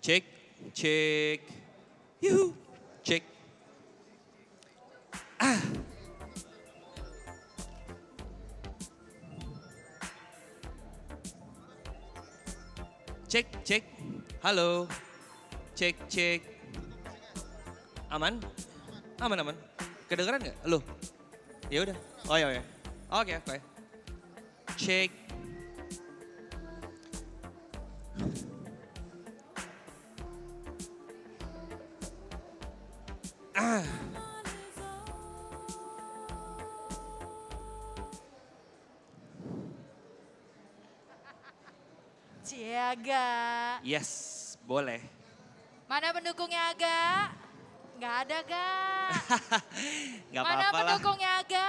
Cek, cek. Yuhu, cek. Cek, cek. Halo. Cek, cek. Aman? Aman, aman. Kedengeran nggak? Halo. Ya udah. Oh ya, ya. Oke, oke. Cek. Ah. Ciaga. Yes, boleh. Mana pendukungnya Aga? Nggak ada, Ga. Gak Mana apa-apa lah. pendukungnya Aga?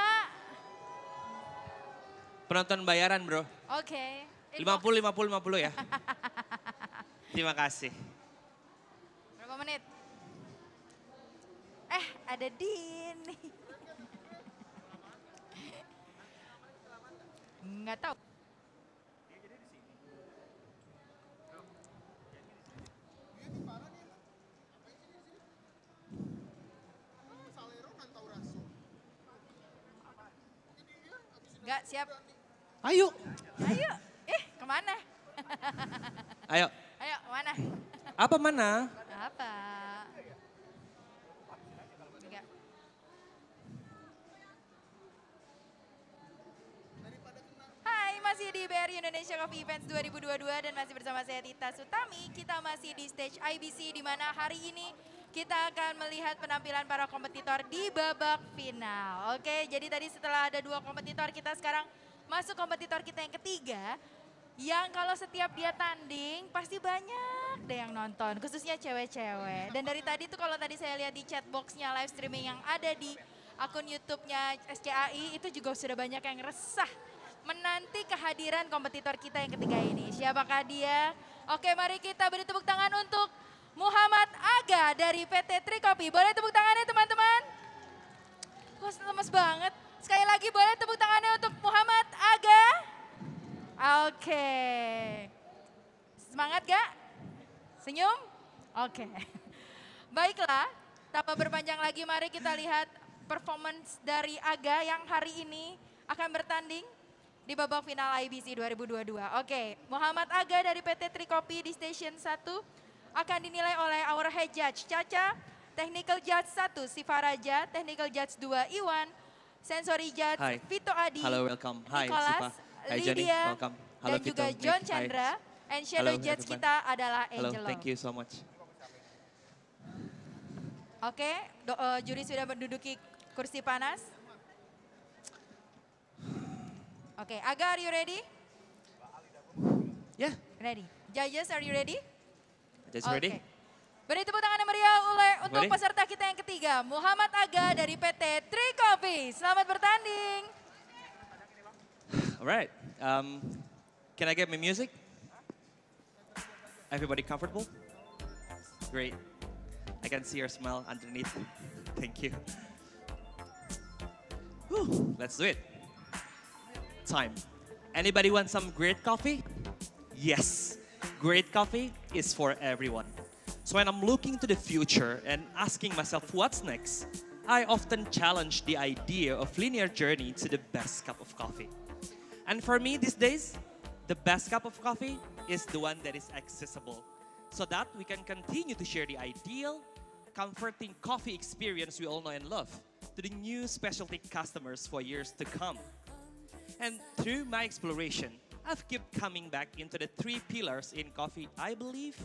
Penonton bayaran bro. Oke. 50, 50, 50 ya. Terima kasih. Berapa menit? Ada Din. Nggak tahu. Nggak, siap. Ayo. Ayo. Kemana? Ayo. Ayo, kemana? Apa mana? Apa? Enggak. Hai, masih di BRI Indonesia Coffee Events 2022 dan masih bersama saya Tita Sutami. Kita masih di stage IBC di mana hari ini kita akan melihat penampilan para kompetitor di babak final. Oke, jadi tadi setelah ada 2 kompetitor, kita sekarang masuk kompetitor kita yang ketiga. Yang kalau setiap dia tanding pasti banyak deh yang nonton, khususnya cewek-cewek. Dan dari tadi tuh kalau tadi saya lihat di chat box-nya live streaming yang ada di akun YouTube-nya SCAI, itu juga sudah banyak yang resah menanti kehadiran kompetitor kita yang ketiga ini. Siapakah dia? Oke, mari kita beri tepuk tangan untuk Muhammad Aga dari PT Trikopi. Boleh tepuk tangannya teman-teman? Kok lemes banget? Sekali lagi boleh tepuk tangannya untuk Muhammad Aga? Oke. Semangat gak? Senyum? Oke. Baiklah, tanpa berpanjang lagi mari kita lihat performance dari Aga yang hari ini akan bertanding di babak final IBC 2022. Oke, Muhammad Aga dari PT Trikopi di Station 1 akan dinilai oleh our head judge Caca, technical judge 1 Siva Raja, technical judge 2 Iwan, sensory judge Hai. Vito Adi, Halo, welcome. Hai, Nicholas, Siva. Hai, Johnny. Lydia, Welcome. Halo, dan juga Vito, John Nick. Hai. Chandra. And shadow Halo, judge everyone. kita adalah Halo, Angelo. thank you so much. Oke, juri sudah menduduki kursi panas. Oke, Aga, are you ready? Yeah, Ready. Judges, are you ready? just ready. Oke. Beri tepuk tangan yang meriah untuk Ready? peserta kita yang ketiga, Muhammad Aga dari PT Trikopi. Selamat bertanding. All right. Can I get my music? Everybody comfortable? Great. I can see your smile underneath. Thank you. Whew, let's do it. Time. Anybody want some great coffee? Yes, great coffee is for everyone. So when I'm looking to the future and asking myself what's next, I often challenge the idea of linear journey to the best cup of coffee. And for me these days, the best cup of coffee is the one that is accessible, so that we can continue to share the ideal, comforting coffee experience we all know and love to the new specialty customers for years to come. And through my exploration, I've kept coming back into the 3 pillars in coffee I believe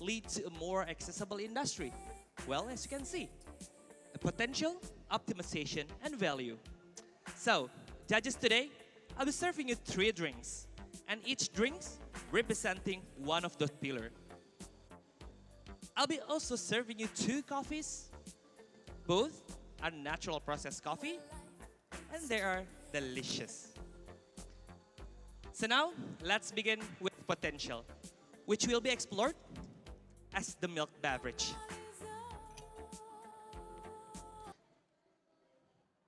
lead to a more accessible industry. Well, as you can see, a potential, optimization, and value. So, judges today, I'll be serving you 3 drinks, and each drinks representing one of those pillars. I'll be also serving you 2 coffees. Both are natural processed coffee, and they are delicious. So now, let's begin with potential, which will be explored as the milk beverage.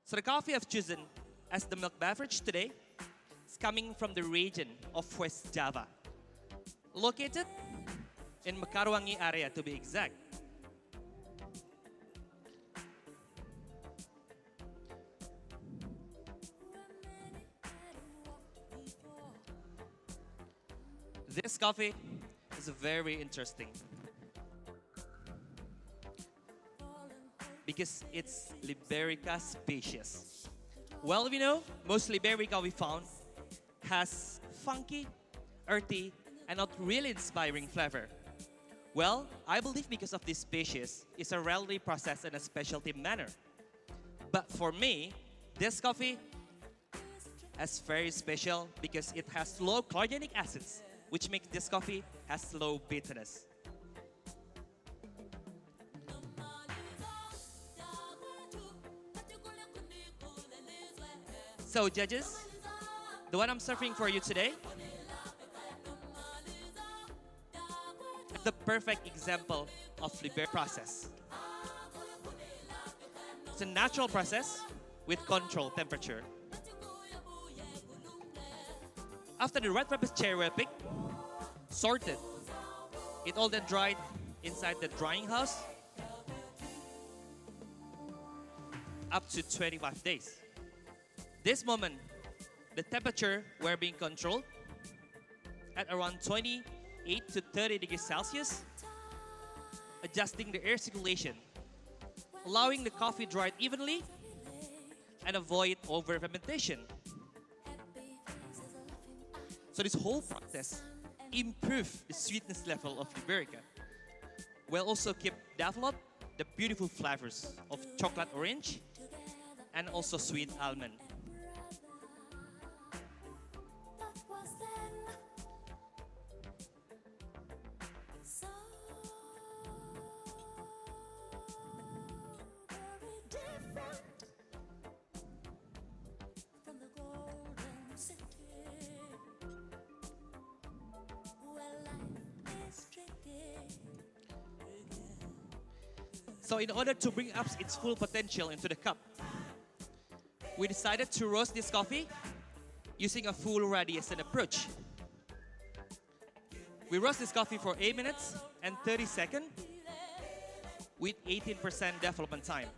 So the coffee I've chosen as the milk beverage today is coming from the region of West Java, located in Makaruangi area to be exact. This coffee is very interesting because it's Liberica species. Well, we know most Liberica we found has funky, earthy, and not really inspiring flavor. Well, I believe because of this species, it's a rarely processed in a specialty manner. But for me, this coffee is very special because it has low chlorogenic acids, which makes this coffee has low bitterness. So judges, the one I'm serving for you today is the perfect example of Liberica process. It's a natural process with controlled temperature. After the red pepper cherry were picked, sorted, it all then dried inside the drying house up to 25 days. This moment, the temperature were being controlled at around 28 to 30 degrees Celsius, adjusting the air circulation, allowing the coffee dried evenly and avoid over fermentation. So this whole process improve the sweetness level of Liberica, while also keep develop the beautiful flavors of chocolate orange and also sweet almond. So in order to bring up its full potential into the cup, we decided to roast this coffee using a full radiation approach. We roast this coffee for 8 minutes and 30 seconds with 18% development time.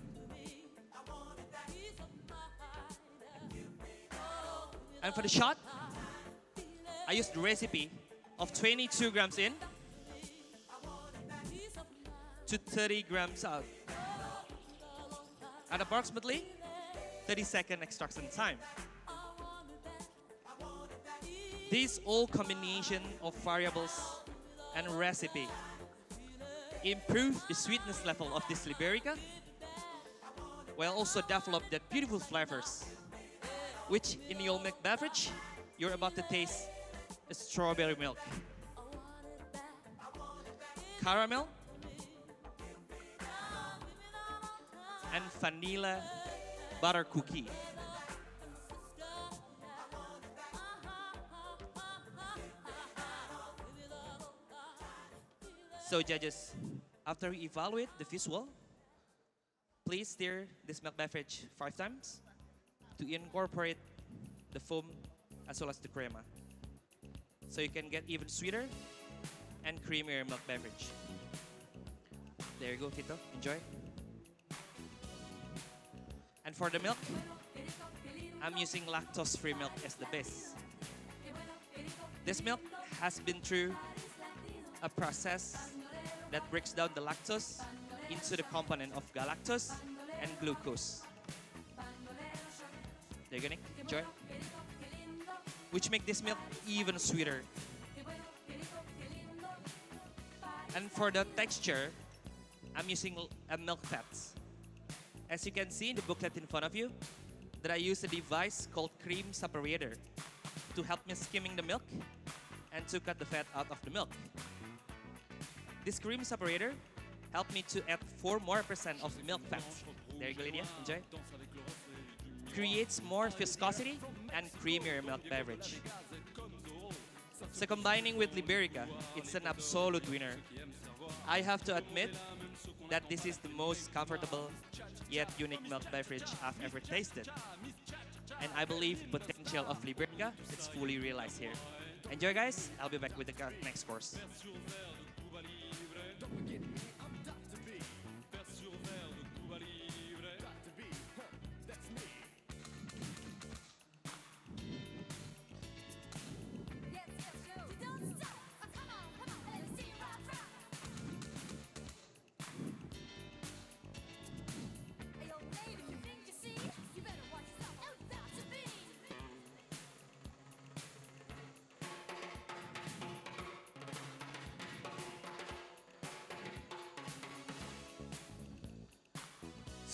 And for the shot, I used the recipe of 22 grams in to 30 grams out at approximately 30-second extraction time. This all combination of variables and recipe improve the sweetness level of this Liberica, while also develop the beautiful flavors, which in your milk beverage, you're about to taste strawberry milk, caramel, and vanilla butter cookie. So judges, after we evaluate the visual, please stir this milk beverage 5 times to incorporate the foam as well as the crema, so you can get even sweeter and creamier milk beverage. There you go, Tito. Enjoy. And for the milk, I'm using lactose-free milk as the base. This milk has been through a process that breaks down the lactose into the component of galactose and glucose. There you go, Nick. Enjoy. Which make this milk even sweeter. And for the texture, I'm using a milk fats. As you can see in the booklet in front of you, that I use a device called cream separator to help me skimming the milk and to cut the fat out of the milk. This cream separator helped me to add 4% more of milk fat. There you go, Lydia. Enjoy. Creates more viscosity and creamier milk beverage. So combining with Liberica, it's an absolute winner. I have to admit that this is the most comfortable yet unique milk beverage I've ever tasted. And I believe the potential of Liberica is fully realized here. Enjoy, guys. I'll be back with the next course.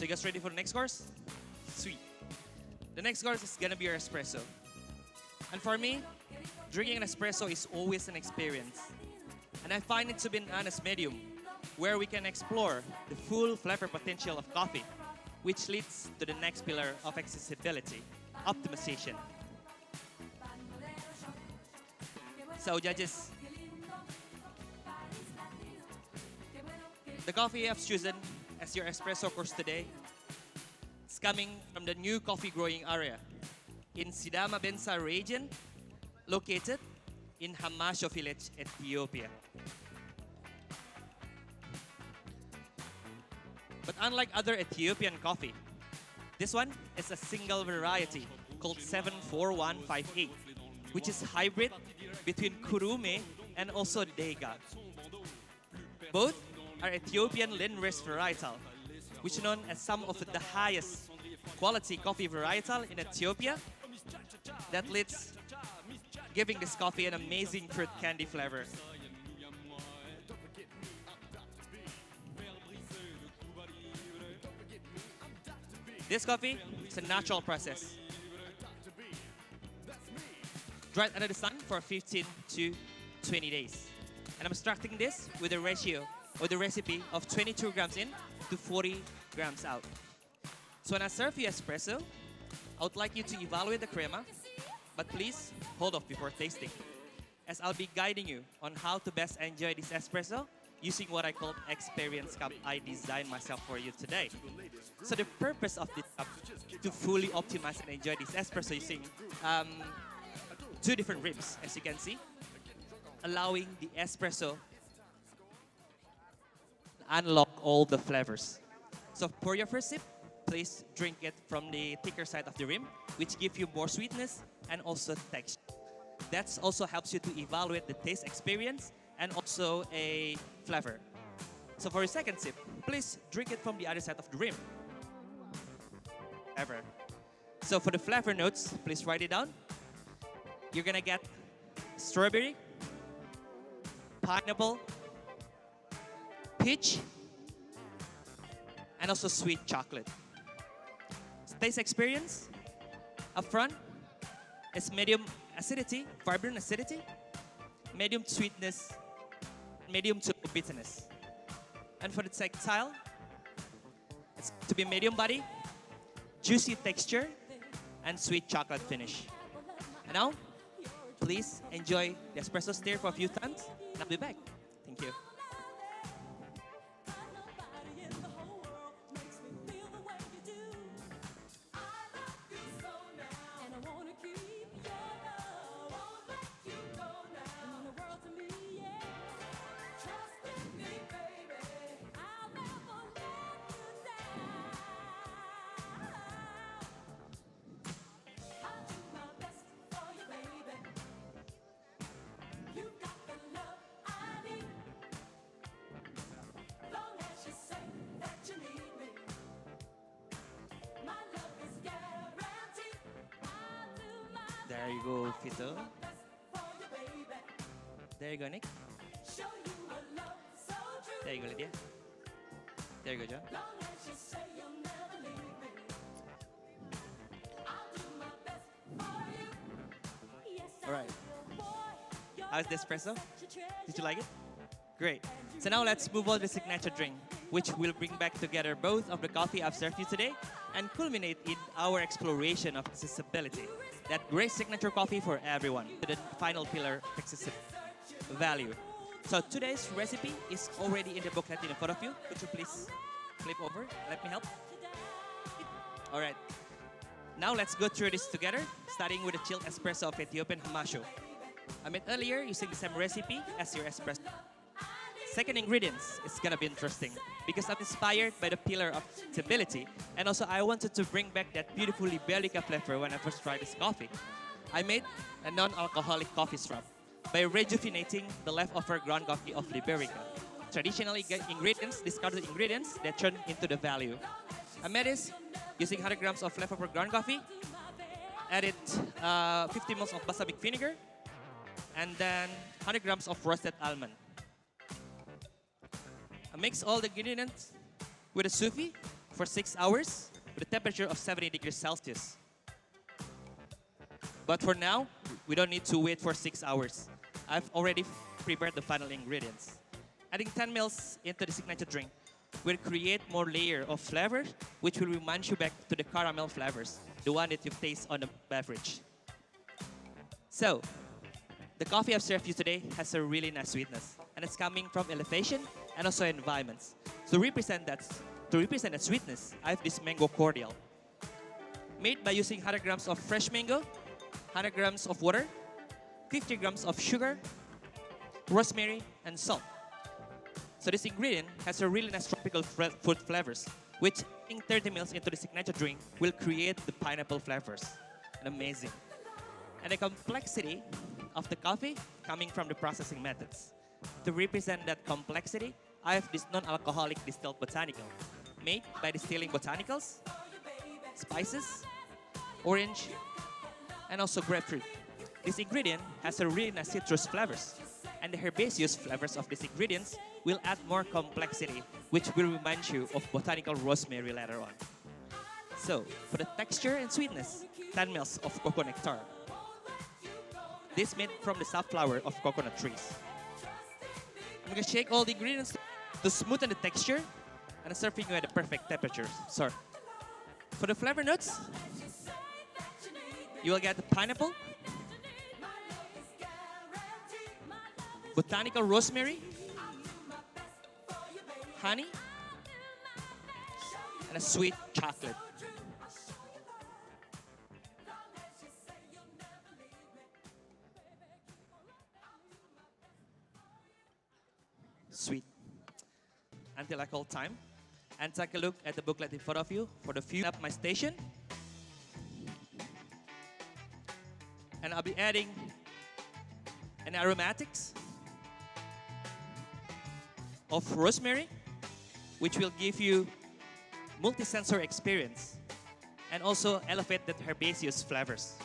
So you guys ready for the next course? Sweet. The next course is gonna be your espresso. And for me, drinking an espresso is always an experience. And I find it to be an honest medium where we can explore the full flavor potential of coffee, which leads to the next pillar of accessibility, optimization. So judges, the coffee I've chosen as your espresso course today is coming from the new coffee growing area in Sidama Bensa region, located in Hamasho village, Ethiopia. But unlike other Ethiopian coffee, this one is a single variety called 74158, which is hybrid between Kurume and also Dega. Both are Ethiopian Linrist varietal, which is known as some of the highest quality coffee varietal in Ethiopia that leads giving this coffee an amazing fruit candy flavor. This coffee is a natural process. Dried under the sun for 15 to 20 days. And I'm extracting this with a ratio or the recipe of 22 grams in to 40 grams out. So when I serve you espresso, I would like you to evaluate the crema, but please hold off before tasting, as I'll be guiding you on how to best enjoy this espresso using what I call experience cup I designed myself for you today. So the purpose of this cup to fully optimize and enjoy this espresso using two different ribs, as you can see, allowing the espresso to unlock all the flavors. So for your first sip, please drink it from the thicker side of the rim, which gives you more sweetness and also texture. That also helps you to evaluate the taste experience and also a flavor. So for your second sip, please drink it from the other side of the rim. Flavor. So for the flavor notes, please write it down. You're gonna get strawberry, pineapple, peach, and also sweet chocolate. Taste experience up front is medium acidity, vibrant acidity, medium sweetness, medium to bitterness. And for the tactile, it's to be medium body, juicy texture, and sweet chocolate finish. And now, please enjoy the espresso stir for a few times, and I'll be back. Thank you. There you go, Fito. There you go, Nick. There you go, Lydia. There you go, John. All right. How's the espresso? Did you like it? Great. So now let's move on to the signature drink, which will bring back together both of the coffee I've served you today and culminate in our exploration of accessibility. That great signature coffee for everyone, to the final pillar, accessibility, value. So today's recipe is already in the booklet in front of you. Could you please flip over? Let me help. All right. Now let's go through this together, starting with the chilled espresso of Ethiopian Hamasho. I made earlier using the same recipe as your espresso. Second ingredients is gonna be interesting because I'm inspired by the pillar of stability, and also I wanted to bring back that beautiful Liberica flavor when I first tried this coffee. I made a non-alcoholic coffee syrup by rejuvenating the leftover ground coffee of Liberica. Traditionally, ingredients, discarded ingredients that turn into the value. I made this using 100 grams of leftover ground coffee, added 50 ml of balsamic vinegar, and then 100 grams of roasted almond. I mix all the ingredients with a Sufi for 6 hours with a temperature of 70 degrees Celsius. But for now, we don't need to wait for 6 hours. I've already prepared the final ingredients. Adding 10 ml into the signature drink will create more layer of flavor, which will remind you back to the caramel flavors, the one that you've tasted on the beverage. So, the coffee I've served you today has a really nice sweetness, and it's coming from elevation and also environments. So to represent that sweetness, I have this mango cordial, made by using 100 grams of fresh mango, 100 grams of water, 50 grams of sugar, rosemary, and salt. So this ingredient has a really nice tropical fruit flavors, which in 30 ml into the signature drink will create the pineapple flavors. And amazing. And the complexity of the coffee coming from the processing methods. To represent that complexity, I have this non-alcoholic distilled botanical, made by distilling botanicals, spices, orange, and also grapefruit. This ingredient has a really nice citrus flavors, and the herbaceous flavors of these ingredients will add more complexity, which will remind you of botanical rosemary later on. So, for the texture and sweetness, 10 ml of cocoa nectar. This made from the safflower of coconut trees. I'm gonna shake all the ingredients to smoothen the texture and serving you at the perfect temperature. So, for the flavor notes, you will get the pineapple, botanical rosemary, honey, and a sweet chocolate. Sweet. Until I call time. And take a look at the booklet in front of you for the view of my station. And I'll be adding an aromatics of rosemary, which will give you multi-sensory experience and also elevate the herbaceous flavors.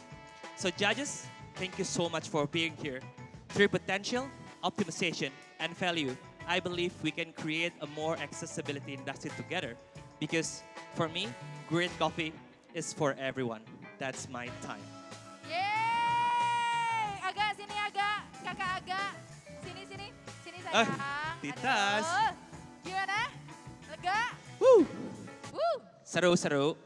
So judges, thank you so much for being here. Through potential, optimization, and value, I believe we can create a more accessibility industry together, because for me, great coffee is for everyone. That's my time. Yeay! Agak sini agak, kakak agak. Sini sayang. Titas. Aduh. Gimana? Lega? Woo! Woo! Seru.